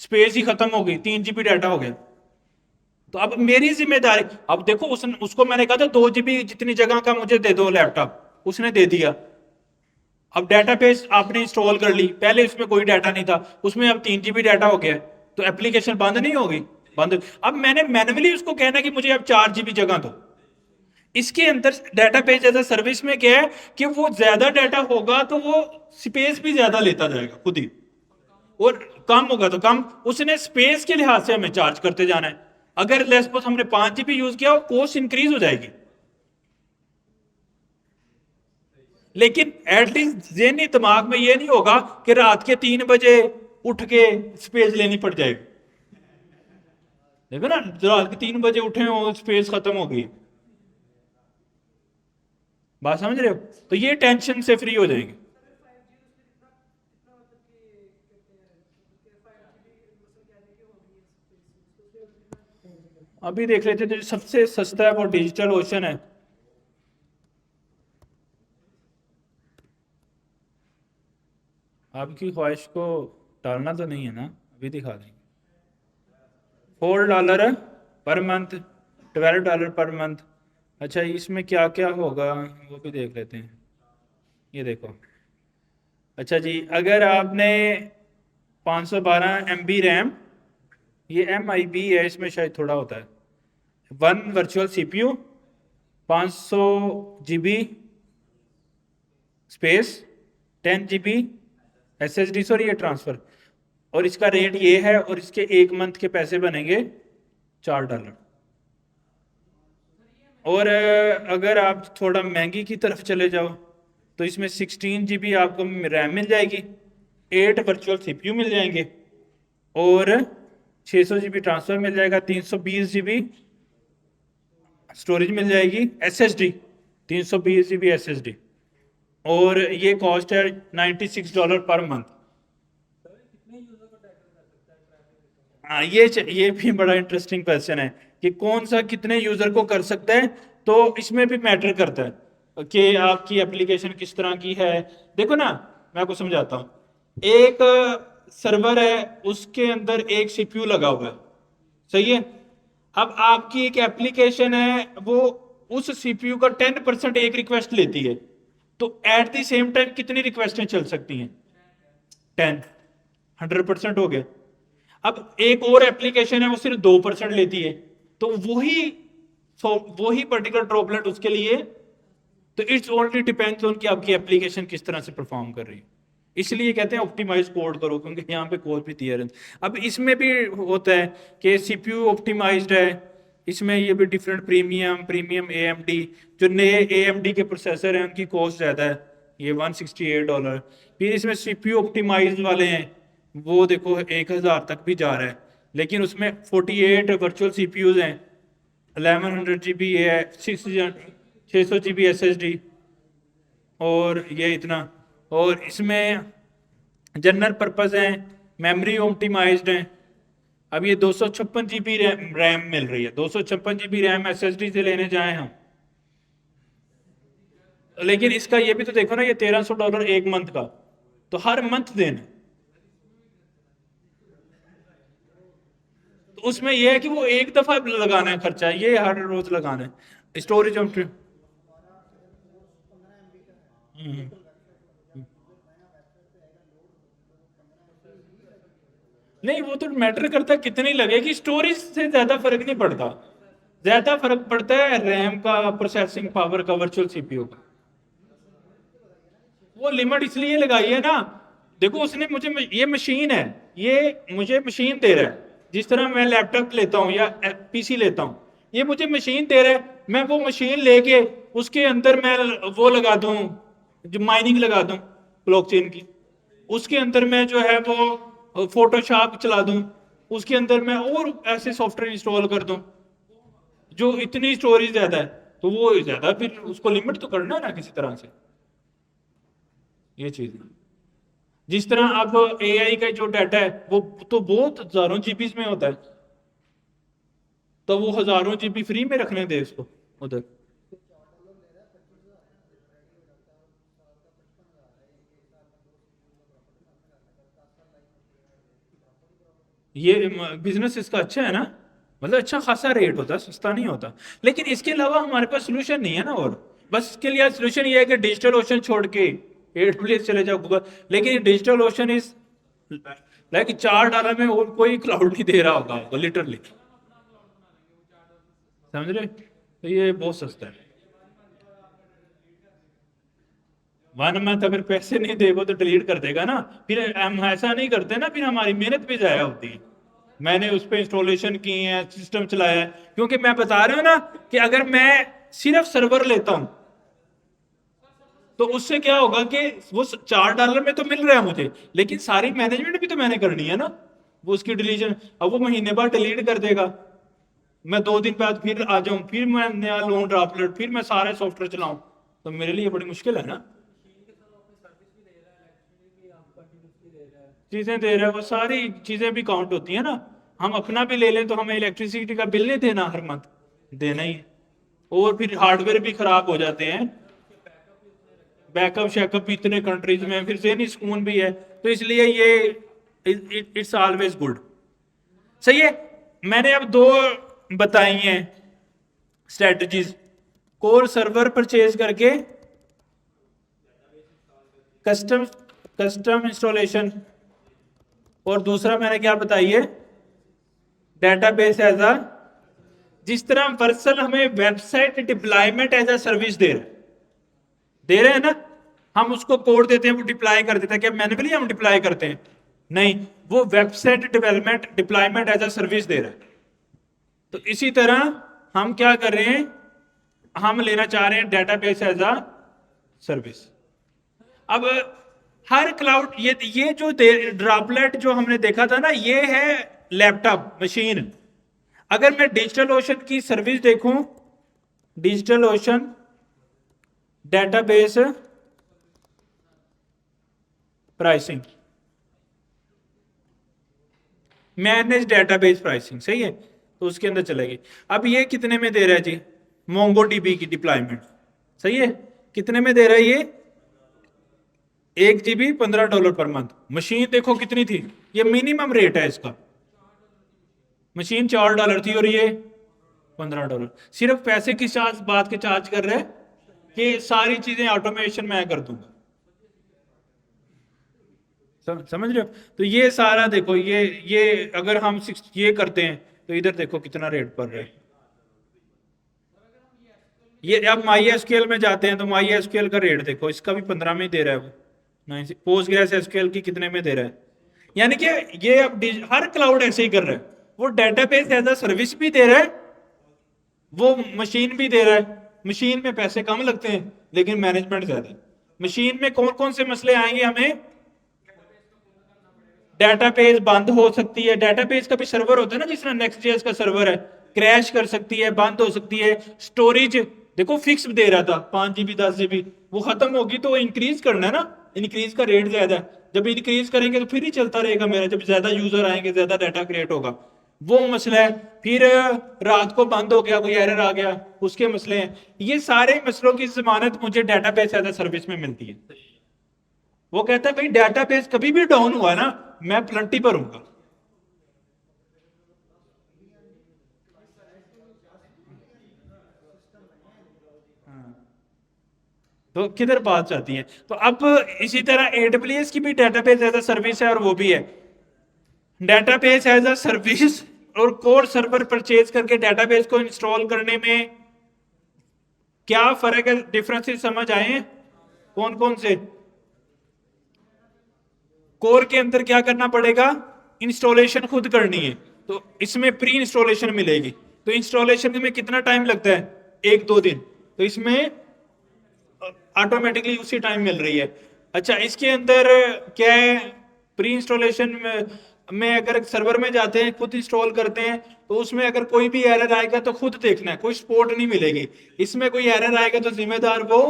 स्पेस ही खत्म हो गई, 3 GB डाटा हो गया, तो अब मेरी जिम्मेदारी, अब देखो उसको मैंने कहा था 2 GB जितनी जगह का मुझे दे दो लैपटॉप, उसने दे दिया। अब डेटाबेस आपने इंस्टॉल कर ली, पहले उसमें कोई डाटा नहीं था, उसमें अब 3 GB डाटा हो गया, तो एप्लीकेशन बंद नहीं होगी? बंद। अब मैंने मैन्युअली उसको कहना कि मुझे अब 4 GB जगह दो। इसके अंदर डेटाबेस एज अ सर्विस में क्या है कि वो ज्यादा डाटा होगा तो वो स्पेस भी ज्यादा लेता जाएगा खुद ही, और कम होगा तो कम, उसने स्पेस के लिहाज से हमें चार्ज करते जाना है। अगर लेट्स सपोज हमने 5 GB यूज किया, कॉस्ट इंक्रीज हो जाएगी, लेकिन एटलीस्ट जेनी दिमाग में ये नहीं होगा कि रात के 3 बजे उठ के स्पेस लेनी पड़ जाएगी। देखो ना, रात के 3 बजे उठे हो स्पेस खत्म हो गई, बात समझ रहे हो? तो ये टेंशन से फ्री हो जाएंगे। अभी देख लेते हैं, जो सबसे सस्ता है वो डिजिटल ओशन है। आपकी ख्वाहिश को टालना तो नहीं है ना, अभी दिखा देंगे। $4 पर मंथ, $12 पर मंथ। अच्छा इसमें क्या क्या होगा वो भी देख लेते हैं, ये देखो। अच्छा जी, अगर आपने 512 MB रैम, ये MIB है, इसमें शायद थोड़ा होता है, 1 virtual CPU, 500 GB space, 10 GB SSD, sorry ये ट्रांसफर, और इसका रेट ये है, और इसके 1 मंथ के पैसे बनेंगे $4। और अगर आप थोड़ा महंगी की तरफ चले जाओ तो इसमें 16 GB आपको रैम मिल जाएगी, 8 वर्चुअल CPU मिल जाएंगे, और 600 GB ट्रांसफर मिल जाएगा, 320 GB स्टोरेज मिल जाएगी, SSD 320 GB SSD। और ये कॉस्ट है $96 पर मंथ। हाँ, ये भी बड़ा इंटरेस्टिंग क्वेश्चन है कि कौन सा कितने यूजर को कर सकता है। तो इसमें भी मैटर करता है कि आपकी एप्लीकेशन किस तरह की है। देखो ना, मैं आपको समझाता हूँ। एक सर्वर है, उसके अंदर एक सीपीयू लगा हुआ है, सही है। अब आपकी एक एप्लीकेशन है, वो उस सीपीयू का 10% एक रिक्वेस्ट लेती है, तो एट द सेम टाइम कितनी रिक्वेस्टें चल सकती हैं? 10, 100% हो गया। अब एक और एप्लीकेशन है, वो सिर्फ 2% लेती है, तो वही पर्टिकुलर ड्रॉपलेट उसके लिए। तो इट्स ओनली डिपेंड्स ऑन कि आपकी एप्लीकेशन किस तरह से परफॉर्म कर रही है। इसलिए कहते हैं ऑप्टिमाइज कोड करो, क्योंकि यहाँ पे कोड भी दिया रहता है। अब इसमें भी होता है कि सीपीयू ऑप्टिमाइज्ड है, इसमें ये भी डिफरेंट प्रीमियम एएमडी, जो नए एएमडी के प्रोसेसर हैं उनकी कॉस्ट ज़्यादा है, ये $168। फिर इसमें सीपीयू ऑप्टिमाइज्ड वाले हैं, वो देखो 1000 तक भी जा रहा है, लेकिन उसमें 48 वर्चुअल सीपीयूज हैं, 1100 GB है, 600 GB SSD, और ये इतना। और इसमें जनरल पर्पस है, मेमोरी ऑप्टिमाइज्ड है। अब ये 256 GB रैम मिल रही है, 256 GB रैम SSD से लेने जाए हम, लेकिन इसका ये भी तो देखो ना, ये $1300 एक मंथ का, तो हर मंथ देना। तो उसमें यह है कि वो एक दफा लगाना है खर्चा, ये हर रोज लगाना है। स्टोरेज ऑफ नहीं, वो तो मैटर करता है कितनी लगेगी, स्टोरेज से ज्यादा फर्क नहीं पड़ता। ज्यादा फर्क पड़ता है रैम का, प्रोसेसिंग पावर का, वर्चुअल सीपीयू का। वो लिमिट इसलिए लगाई है ना, देखो उसने मुझे, ये मशीन है, ये मुझे मशीन दे रहा है। जिस तरह मैं लैपटॉप लेता हूँ या पीसी लेता हूँ, ये मुझे मशीन दे रहा है। मैं वो मशीन लेके उसके अंदर मैं वो लगा दूं, जो माइनिंग लगा दूं ब्लॉकचेन की, उसके अंदर मैं जो है वो फोटोशॉप चला दूं, उसके अंदर मैं और ऐसे सॉफ्टवेयर इंस्टॉल कर दूं जो इतनी स्टोरेज ज्यादा है, तो वो ज्यादा फिर उसको लिमिट तो करना है ना किसी तरह से, ये चीज है। जिस तरह अब एआई का जो डाटा है वो तो बहुत हजारों जीबी में होता है, तो वो हजारों जीबी फ्री में रखने दे उसको उधर। ये बिजनेस इसका अच्छा है ना, मतलब अच्छा खासा रेट होता है, सस्ता नहीं होता। लेकिन इसके अलावा हमारे पास सोल्यूशन नहीं है ना, और बस इसके लिए सोल्यूशन ये है कि डिजिटल ओशन छोड़ के AWS चले जाओ, गूगल। लेकिन डिजिटल ओशन इज लाइक $4 में और कोई क्लाउड नहीं दे रहा होगा आपको, लिटरली, समझ रहे? तो ये बहुत सस्ता है। 1 मंथ अगर पैसे नहीं देगा तो डिलीट कर देगा ना, फिर हम ऐसा नहीं करते ना, फिर हमारी मेहनत भी जाया होती है। मैंने उस पर इंस्टॉलेशन की है, सिस्टम चलाया है, क्योंकि मैं बता रहा हूं ना कि अगर मैं सिर्फ सर्वर लेता हूं, तो उससे क्या होगा कि वो $4 में तो मिल रहा है मुझे, लेकिन सारी मैनेजमेंट भी तो मैंने करनी है ना, वो उसकी डिलीशन। अब वो महीने बाद डिलीट कर देगा, मैं 2 दिन बाद फिर आ जाऊं, फिर मैं नया लोन अपलोड, फिर मैं सारे सॉफ्टवेयर चलाऊं, तो मेरे लिए बड़ी मुश्किल है ना। चीजें दे रहा है, वो सारी चीजें भी काउंट होती है ना। हम अपना भी ले लें तो हमें इलेक्ट्रिसिटी का बिल नहीं देना हर मंथ, देना ही है। और फिर हार्डवेयर भी खराब हो जाते हैं, बैकअप शैकअप भी इतने कंट्रीज में, फिर ज़हनी सुकून भी है। तो इसलिए ये इट्स ऑलवेज गुड। सही है। मैंने अब दो बताई हैं स्ट्रेटजीज, कोर सर्वर परचेज करके कस्टम कस्टम इंस्टॉलेशन, और दूसरा मैंने क्या बताई है, डेटाबेस एज अ, जिस तरह वर्सल हमें website deployment as a service दे रहे हैं ना, हम उसको कोड देते हैं, वो डिप्लॉय कर देता है। क्या मैन्युअली हम डिप्लॉय करते हैं? नहीं, वो website development deployment as a service दे रहा है। तो इसी तरह हम क्या कर रहे हैं, हम लेना चाह रहे हैं डेटाबेस एज अ सर्विस। अब हर क्लाउड, ये जो ड्रॉपलेट जो हमने देखा था ना, ये है लैपटॉप मशीन। अगर मैं डिजिटल ओशन की सर्विस देखूं, digital ocean database pricing, manage database pricing, सही है, तो उसके अंदर चलेगी। अब ये कितने में दे रहा है जी, मोंगो डीबी की डिप्लॉयमेंट, सही है, कितने में दे रहा है ये, 1 GB $15 पर मंथ। मशीन देखो कितनी थी, ये मिनिमम रेट है इसका, मशीन $4 थी और ये $15। सिर्फ पैसे की चार्ज बात के चार्ज कर रहे हैं कि सारी चीजें ऑटोमेशन मैं कर दूंगा, समझ रहे हो। तो ये सारा देखो, ये अगर हम ये करते हैं तो इधर देखो कितना रेट पड़ रहा है। ये अब माई एसक्यूएल में जाते हैं तो माई एसक्यूएल का रेट देखो, इसका भी 15 में ही दे रहा है वो, पोस्ट ग्रेस एसक्यूएल की कितने में दे रहा है। यानी कि ये अब हर क्लाउड ऐसे ही कर रहा है, वो डेटाबेस एज अ सर्विस भी दे रहा है, वो मशीन भी दे रहा है। मशीन में पैसे कम लगते हैं लेकिन मैनेजमेंट ज्यादा है। मशीन में कौन कौन से मसले आएंगे हमें, डेटाबेस बंद हो सकती है, डेटाबेस का भी सर्वर होता है ना, जिस तरह नेक्स्ट जेएस का सर्वर है, क्रैश कर सकती है, बंद हो सकती है। स्टोरेज देखो फिक्स दे रहा था 5 GB 10 GB, वो खत्म होगी तो इंक्रीज करना है ना, इंक्रीज का रेट ज्यादा है, जब इंक्रीज करेंगे तो फिर ही चलता रहेगा मेरा, जब ज्यादा यूजर आएंगे ज्यादा डाटा क्रिएट होगा, वो मसला है। फिर रात को बंद हो गया, कोई एरर आ गया, उसके मसले हैं। ये सारे मसलों की जमानत मुझे डेटाबेस एज अ सर्विस में मिलती है। वो कहता है भाई डेटाबेस कभी भी डाउन हुआ ना, मैं प्लंटी भरूंगा। तो किधर बात जाती है। तो अब इसी तरह एडब्ल्यूएस की भी डेटाबेस एज अ सर्विस है और वो भी है डेटाबेस एज अ सर्विस, और कोर सर्वर परचेज करके डेटाबेस को इंस्टॉल करने में क्या फर्क है, डिफरेंसेस समझ आए हैं कौन कौन से। कोर के अंदर क्या करना पड़ेगा, इंस्टॉलेशन खुद करनी है, तो इसमें प्री इंस्टॉलेशन मिलेगी, तो इंस्टॉलेशन में कितना टाइम लगता है, 1-2 दिन, तो इसमें ऑटोमेटिकली उसी टाइम मिल रही है। अच्छा इसके अंदर क्या है, प्री इंस्टॉलेशन में अगर सर्वर में जाते हैं खुद इंस्टॉल करते हैं, तो उसमें अगर कोई भी एरर आएगा तो खुद देखना है, कोई सपोर्ट नहीं मिलेगी। इसमें कोई एरर आएगा तो जिम्मेदार वो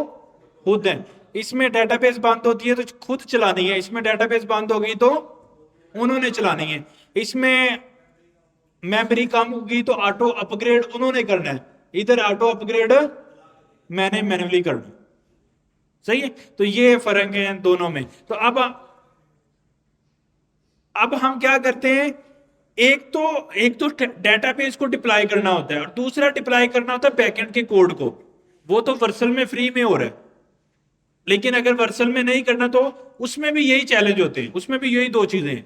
खुद है। इसमें डेटाबेस बंद होती है तो खुद चलानी है, इसमें डेटाबेस बंद हो गई तो उन्होंने चलानी है। इसमें मेमोरी कम होगी तो ऑटो अपग्रेड उन्होंने करना है, इधर ऑटो अपग्रेड मैंने मैन्युअली करना है, सही है। तो ये फर्क है दोनों में। तो अब हम क्या करते हैं, एक तो डेटाबेस को डिप्लॉय करना होता है और दूसरा डिप्लॉय करना होता है बैकएंड के कोड को। वो तो वर्सल में फ्री में हो रहा है, लेकिन अगर वर्सल में नहीं करना तो उसमें भी यही चैलेंज होते हैं, उसमें भी यही दो चीजें हैं।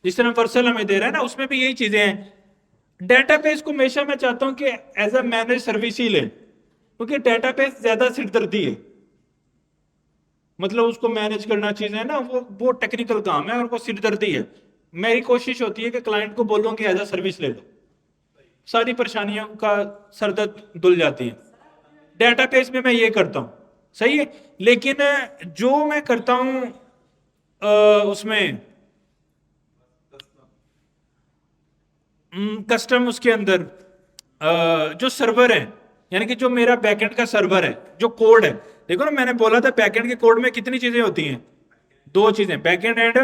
जिस तरह वर्सल हमें दे रहा है ना, उसमें भी यही चीजें हैं। डेटाबेस को हमेशा मैं चाहता हूं कि एज अ मैनेज सर्विस ही ले, क्योंकि डेटाबेस ज्यादा सिरदर्दी है, मतलब उसको मैनेज करना चीजें है ना, वो टेक्निकल काम है और वो सिरदर्दी है। मेरी कोशिश होती है कि क्लाइंट को बोलूं कि एज अ सर्विस ले लो, सारी परेशानियों का सरदर्द धुल जाती है। डेटाबेस में मैं ये करता हूं, सही है। लेकिन जो मैं करता हूं उसमें कस्टम, उसके अंदर जो सर्वर है, यानी कि जो मेरा बैकएंड का सर्वर है, जो कोड है, देखो ना मैंने बोला था बैकएंड के कोड में कितनी चीजें होती हैं, दो चीजें, बैकएंड एंड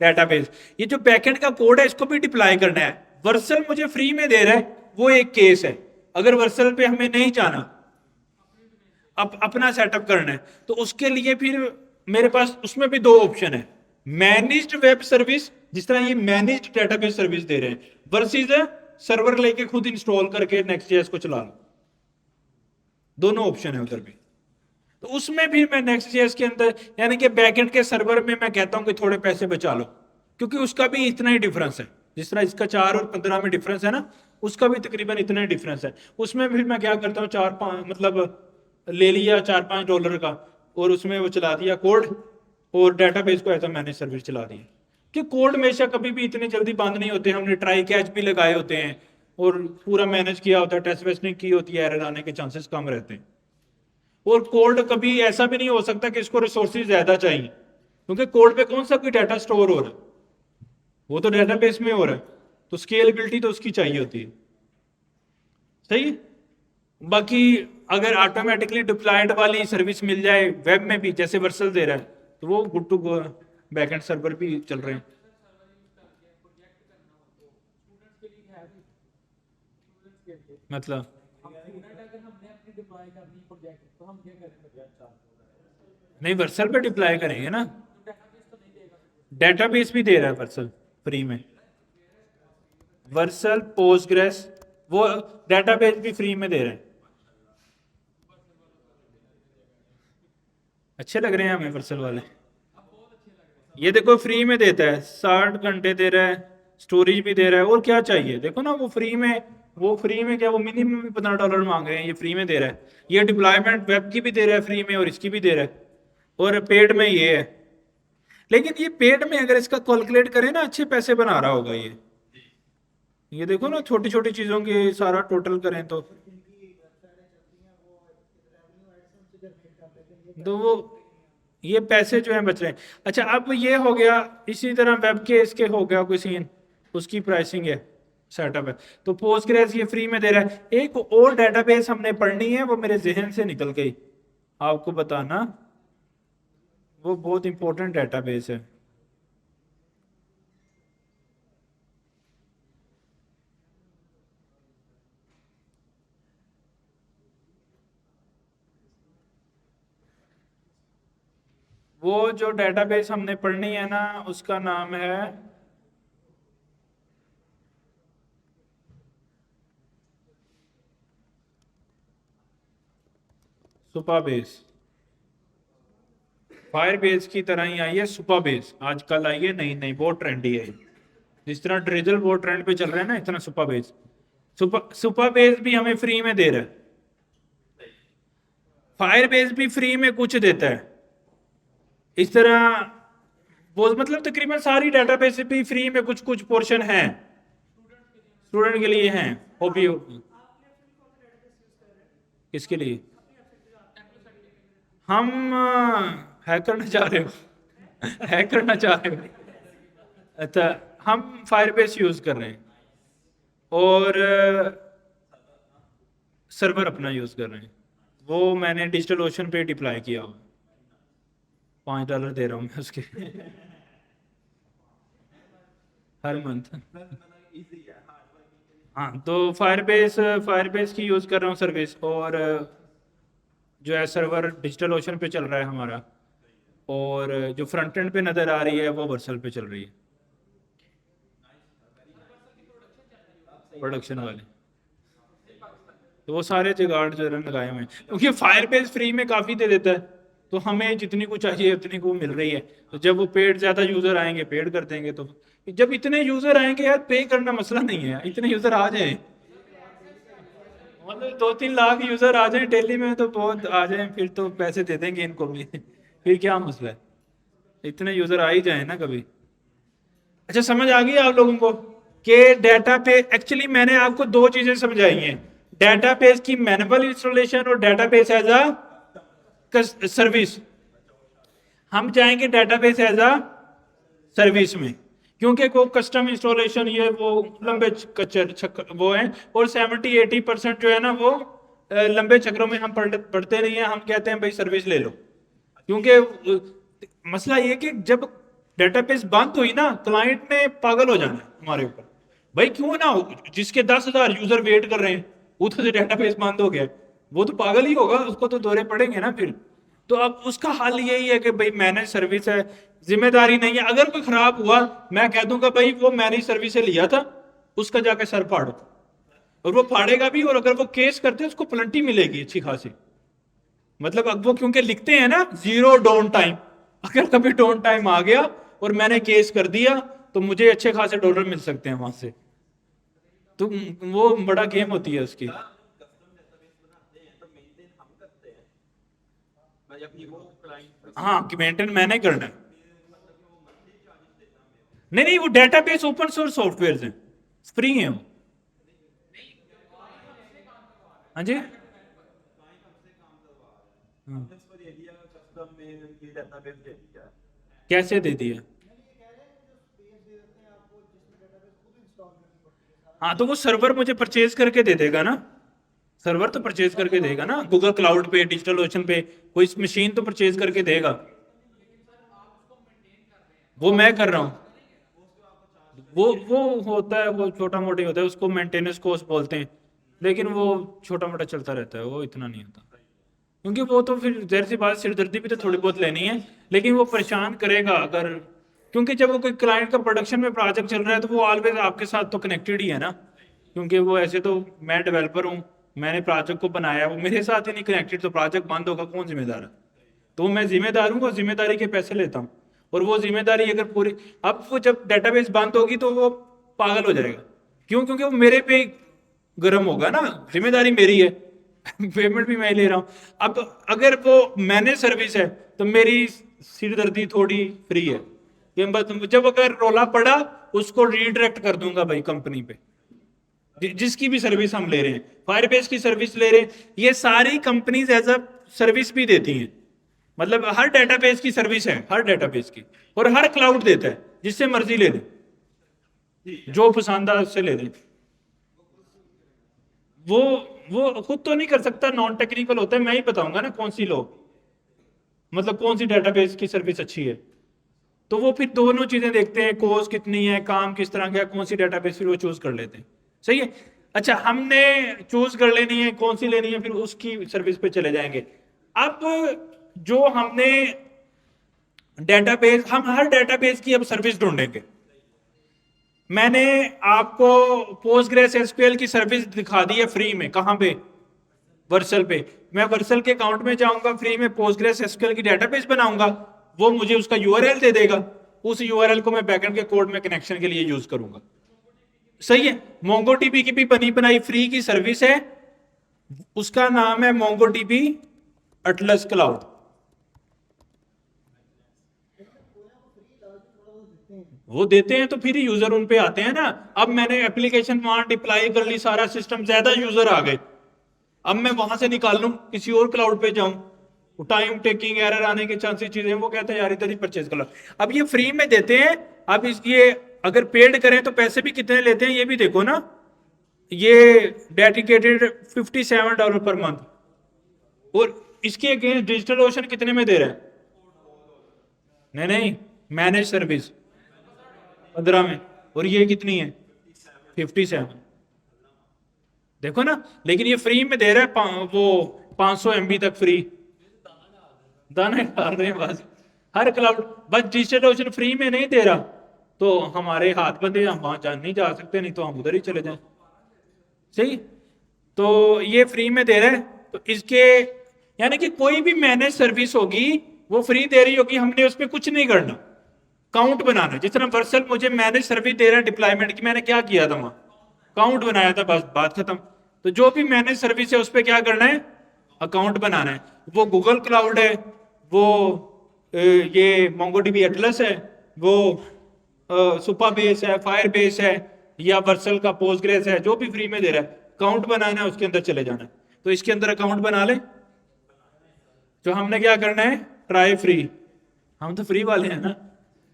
डेटाबेस। ये जो बैकएंड का कोड है इसको भी डिप्लॉय करना है। वर्सल मुझे फ्री में दे रहा है, वो एक केस है। अगर वर्सल पे हमें नहीं जाना, अपना सेटअप करना है, तो उसके लिए फिर मेरे पास उसमें भी दो ऑप्शन है, मैनेज्ड वेब सर्विस, जिस तरह ये मैनेज्ड डेटाबेस सर्विस दे रहे हैं, वर्सेस सर्वर लेके खुद इंस्टॉल करके नेक्स्ट.जेएस को चला लो। दोनों ऑप्शन है उधर भी। तो उसमें भी मैं नेक्स्ट.जेएस के अंदर, यानी कि बैकएंड के सर्वर में मैं कहता हूं कि थोड़े पैसे बचा लो, क्योंकि उसका भी इतना ही डिफरेंस है, जिस तरह इसका 4 और 15 में डिफरेंस है ना, उसका भी तकरीबन इतना ही डिफरेंस है। उसमें फिर मैं क्या करता हूँ, 4-5 मतलब ले लिया $4-5 का, और उसमें वो चला दिया कोड, और डेटाबेस को ऐसा मैनेज सर्विस चला दी। कि कोड हमेशा कभी भी इतनी जल्दी बंद नहीं होते, हमने ट्राई कैच भी लगाए होते हैं और पूरा मैनेज किया होता है, टेस्ट वेस्टिंग की होती है, एरर आने के चांसेस कम रहते हैं। और कोड कभी ऐसा भी नहीं हो सकता कि इसको रिसोर्सेज ज्यादा चाहिए, क्योंकि कोड पे कौन सा कोई डाटा स्टोर हो रहा है, वो तो डेटाबेस में हो रहा है, तो स्केलेबिलिटी तो उसकी चाहिए होती है, सही है। बाकी अगर ऑटोमेटिकली डिप्लॉयड वाली सर्विस मिल जाए वेब में भी, जैसे वर्सल दे रहा है, तो वो good to go. Backend server भी चल रहे हैं। मतलब नहीं, वर्सल पे डिप्लॉय करेंगे ना, डेटाबेस भी दे रहा है वर्सल फ्री में, वर्सल पोस्टग्रेस, वो डेटाबेस भी फ्री में दे रहे हैं। अच्छे लग रहे हैं हमें वर्सल वाले। ये देखो फ्री में देता है, 60 घंटे दे रहा है, स्टोरेज भी दे रहा है, और क्या चाहिए। देखो ना वो फ्री में, वो फ्री में क्या, वो मिनिमम भी $15 मांग रहे हैं, ये फ्री में दे रहा है। ये डिप्लॉयमेंट वेब की भी दे रहा है फ्री में, और इसकी भी दे रहा है, और पेड में ये है। लेकिन ये पेड में अगर इसका कैलकुलेट करें ना, अच्छे पैसे बना रहा होगा ये देखो ना, छोटी छोटी चीजों के सारा टोटल करें तो वो ये पैसे जो हैं बच रहे हैं। अच्छा, अब ये हो गया, इसी तरह वेब के इसके हो गया कोई सीन, उसकी प्राइसिंग है, सेटअप है। तो पोस्टग्रेस ये फ्री में दे रहा है। एक और डेटाबेस हमने पढ़नी है, वो मेरे जहन से निकल गई, आपको बताना, वो बहुत इंपॉर्टेंट डेटाबेस है। वो जो डेटाबेस हमने पढ़नी है ना, उसका नाम है सुपाबेस। फायरबेस की तरह ही आई है सुपाबेस, आजकल आई है नई नई, बहुत ट्रेंडी है। जिस तरह ड्रिजल बहुत ट्रेंड पे चल रहा है ना, इतना सुपाबेस, सुपाबेस भी हमें फ्री में दे रहा है। फायरबेस भी फ्री में कुछ देता है इस तरह, वो मतलब तकरीबन सारी डेटाबेस भी फ्री में कुछ कुछ पोर्शन है, स्टूडेंट के लिए हैं, हॉबी। किसके लिए? हम हैक करना चाह रहे हो? हैक करना चाह रहे हो? अच्छा, हम फायरबेस यूज कर रहे हैं, और सर्वर अपना यूज कर रहे हैं। वो मैंने डिजिटल ओशन पे डिप्लॉय किया हुआ, $5 दे रहा हूँ मैं उसके हर मंथ। हाँ, तो फायरबेस फायरबेस की यूज कर रहा हूँ सर्विस, और जो है सर्वर डिजिटल ओशन पे चल रहा है हमारा, और जो फ्रंट एंड पे नजर आ रही है वो वर्सल पे चल रही है, प्रोडक्शन वाले। तो वो सारे जुगाड़ जो है लगाए हुए हैं, क्योंकि फायरबेस फ्री में काफी दे देता है, तो हमें जितनी को चाहिए उतनी को मिल रही है। तो जब वो पेड ज्यादा यूजर आएंगे, पेड कर देंगे। तो जब इतने यूजर आएंगे यार, पे करना मसला नहीं है, इतने यूजर आ जाए, मतलब 2-3 लाख यूजर आ जाए डेली में तो बहुत आ जाए, फिर तो पैसे दे देंगे इनको भी फिर क्या मसला है, इतने यूजर आ ही जाए ना कभी। अच्छा, समझ आ गई आप लोगों को कि डेटाबेस, एक्चुअली मैंने आपको दो चीजें समझाई हैं, डेटाबेस की मैनुअल इंस्टॉलेशन और डेटाबेस एज अ सर्विस। हम जाएंगे डेटाबेस एज अ सर्विस में, क्योंकि को कस्टम इंस्टॉलेशन ये वो लंबे वो है, और 70-80% जो है ना वो लंबे चक्रों में हम पढ़ते नहीं है। हम कहते हैं भाई सर्विस ले लो, क्योंकि मसला ये कि जब डेटाबेस बंद हुई ना, क्लाइंट ने पागल हो जाना है हमारे ऊपर, भाई क्यों ना हो, जिसके 10,000 यूजर वेट कर रहे हैं, उधर से डेटाबेस बंद हो गया, वो तो पागल ही होगा, उसको तो दौरे पड़ेंगे ना फिर। तो अब उसका हल यही है कि भाई मैनेज सर्विस है, जिम्मेदारी नहीं है, अगर कोई खराब हुआ मैं कह दूंगा भाई वो मैनेज सर्विस से लिया था, उसका जाके सर फाड़ो, और वो फाड़ेगा भी, और अगर वो केस करते हैं उसको पेनल्टी मिलेगी अच्छी खासी। मतलब अब वो क्योंकि लिखते हैं ना जीरो डाउन टाइम, अगर कभी डाउन टाइम आ गया और मैंने केस कर दिया तो मुझे अच्छे खासे डॉलर मिल सकते हैं वहां से। तो वो बड़ा गेम होती है उसकी। हाँ, कि मेंटेन मैंने करना है। नहीं नहीं, वो डेटाबेस ओपन सोर्स सॉफ्टवेयर है, फ्री है वो। हाँ जी। हाँ। कैसे दे दिया? हाँ, तो वो सर्वर मुझे परचेज करके दे देगा ना, सर्वर तो परचेज करके देगा ना, गूगल क्लाउड पे, डिजिटल ओशन पे कोई मशीन तो परचेज करके देगा। वो मैं कर रहा हूँ। वो होता है, वो छोटा मोटी होता है, उसको मेंटेनेंस कॉस्ट बोलते हैं, लेकिन वो छोटा मोटा चलता रहता है, वो इतना नहीं होता। क्योंकि वो तो फिर जाहिर सी बात, सिरदर्दी भी तो थोड़ी बहुत लेनी है, लेकिन वो परेशान करेगा अगर, क्योंकि जब वो कोई क्लाइंट का प्रोडक्शन में प्रोजेक्ट चल रहा है तो वो ऑलवेज आपके साथ तो कनेक्टेड ही है ना। क्योंकि वो ऐसे तो, मैं डेवलपर हूँ, मैंने प्रोजेक्ट को बनाया, वो मेरे साथ ही नहीं कनेक्टेड, तो प्रोजेक्ट बंद होगा कौन जिम्मेदार है? तो मैं जिम्मेदार हूँ और जिम्मेदारी के पैसे लेता हूँ। और वो जिम्मेदारी अगर पूरी, अब वो जब डेटाबेस बंद होगी तो वो पागल हो जाएगा। क्यों? क्योंकि वो मेरे पे गर्म होगा ना, जिम्मेदारी मेरी है। पेमेंट भी मैं ही ले रहा हूँ। अब अगर वो मैनेज सर्विस है तो मेरी सिरदर्दी थोड़ी फ्री है कि बस जब अगर रोला पड़ा उसको रीडायरेक्ट कर दूंगा भाई कंपनी पे। जिसकी भी सर्विस हम ले रहे हैं, फायरबेस की सर्विस ले रहे हैं, ये सारी कंपनीज एज अ सर्विस भी देती हैं। मतलब हर डेटाबेस की सर्विस है, हर डेटाबेस की, और हर क्लाउड देता है, जिससे मर्जी ले लें, जो पसंद है उससे ले लें। वो वो खुद तो नहीं कर सकता, नॉन टेक्निकल होता है, मैं ही बताऊंगा ना कौन सी लो, मतलब कौन सी डेटाबेस की सर्विस अच्छी है। तो वो फिर दोनों चीजें देखते हैं, कोर्स कितनी है, काम किस तरह का है, कौन सी डेटाबेस, फिर वो चूज कर लेते हैं। सही है। अच्छा, हमने चूज कर लेनी है कौन सी लेनी है, फिर उसकी सर्विस पे चले जाएंगे। अब जो हमने डेटाबेस, हम हर डेटाबेस की अब सर्विस ढूंढेंगे। मैंने आपको पोस्टग्रेस एसक्यूएल की सर्विस दिखा दी है फ्री में, कहां पे? वर्सल पे। मैं वर्सल के अकाउंट में जाऊंगा, फ्री में पोस्टग्रेस एसक्यूएल की डेटाबेस बनाऊंगा, वो मुझे उसका यूआरएल दे देगा, उस यूआरएल को मैं बैकएंड के कोड में कनेक्शन के लिए यूज करूंगा। सही है। मोंगोडीबी की भी बनी बनाई फ्री की सर्विस है, उसका नाम है मोंगोडीबी अटलस क्लाउड। वो देते हैं तो फिर यूजर उन पे आते हैं ना। अब मैंने एप्लीकेशन वहां डिप्लॉय कर ली, सारा सिस्टम, ज्यादा यूजर आ गए, अब मैं वहां से निकाल लूं किसी और क्लाउड पे जाऊं, टाइम टेकिंग, एरर आने के चांसेस, चीजें, वो कहते हैं यार इधर ही परचेज कर लो। अब ये फ्री में देते हैं। अब इस ये अगर पेड करें तो पैसे भी कितने लेते हैं ये भी देखो ना। ये डेडिकेटेड $57 पर मंथ, और इसके अगेंस्ट डिजिटल ओशन कितने में दे रहा है? नहीं नहीं, मैनेज सर्विस 15 में, और ये कितनी है? 57। देखो ना, लेकिन ये फ्री में दे रहा है, वो 500 MB तक फ्री। दाना डाल रहे हैं बस, हर क्लाउड। बस डिजिटल ओशन फ्री में नहीं दे रहा तो हमारे हाथ बंधे, हम वहां जा नहीं जा सकते, नहीं तो हम उधर ही चले जाएं। सही। तो ये फ्री में दे रहा है, तो इसके यानी कि कोई भी मैनेज सर्विस होगी वो फ्री दे रही होगी, हमने उस पर कुछ नहीं करना, काउंट बनाना। जिस तरह वर्सल मुझे मैनेज सर्विस दे रहा है डिप्लॉयमेंट की, मैंने क्या किया था वहां? काउंट बनाया था, बस बात खत्म। तो जो भी मैनेज सर्विस है उस पर क्या करना है? अकाउंट बनाना है। वो गूगल क्लाउड है, वो ये मोंगोडीबी एटलस है, वो सुपा बेस है, फायर बेस है, या वर्सल का पोस्टग्रेस है, जो भी फ्री में दे रहा है, अकाउंट बनाना है, उसके अंदर चले जाना है। तो इसके अंदर अकाउंट बना ले। तो हमने क्या करना है? ट्राई फ्री, हम तो फ्री वाले हैं ना,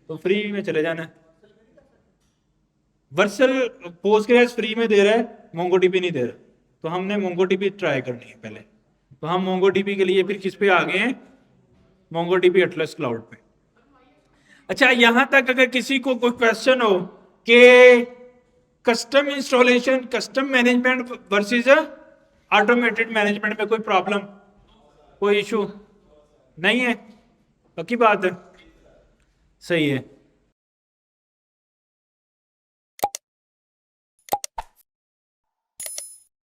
तो फ्री में चले जाना है। वर्सल पोस्टग्रेस फ्री में दे रहा है, मोंगोडीबी नहीं दे रहा, तो हमने मोंगोडीबी ट्राई करनी है पहले। तो हम मोंगोडीबी के लिए फिर किस पे आ गए हैं? मोंगोडीबी एटलस क्लाउड पे। अच्छा, यहां तक अगर किसी को कोई क्वेश्चन हो कि custom installation, custom management versus automated management में कोई प्रॉब्लम, कोई इशू नहीं है? पक्की बात है। सही है।